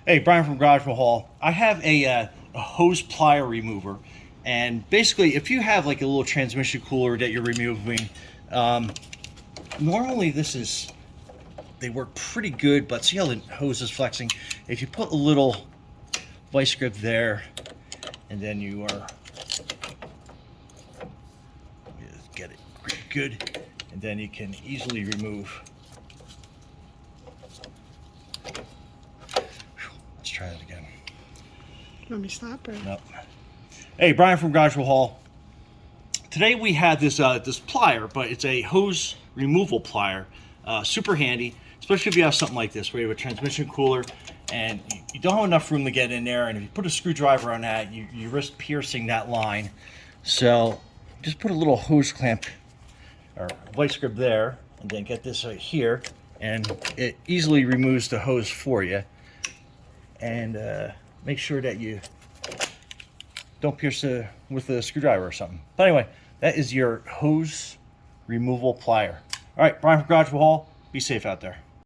Hey, Brian from Garage Hall. I have a hose plier remover, and basically, if you have like a little transmission cooler that you're removing, um, normally they work pretty good. But see how the hose is flexing? If you put a little vice grip there, and then you get it good, and then you can easily remove. Let's try it again. Want me to stop or? Nope. Hey, Brian from Garage Hall. Today we had this plier, but it's a hose removal plier. Super handy, especially if you have something like this where you have a transmission cooler and you don't have enough room to get in there, and if you put a screwdriver on that, you risk piercing that line. So just put a little hose clamp or vice grip there, and then get this right here, and it easily removes the hose for you. And make sure that you don't pierce it with a screwdriver or something. But anyway, that is your hose removal plier. All right, Brian from Garage Hall. Be safe out there.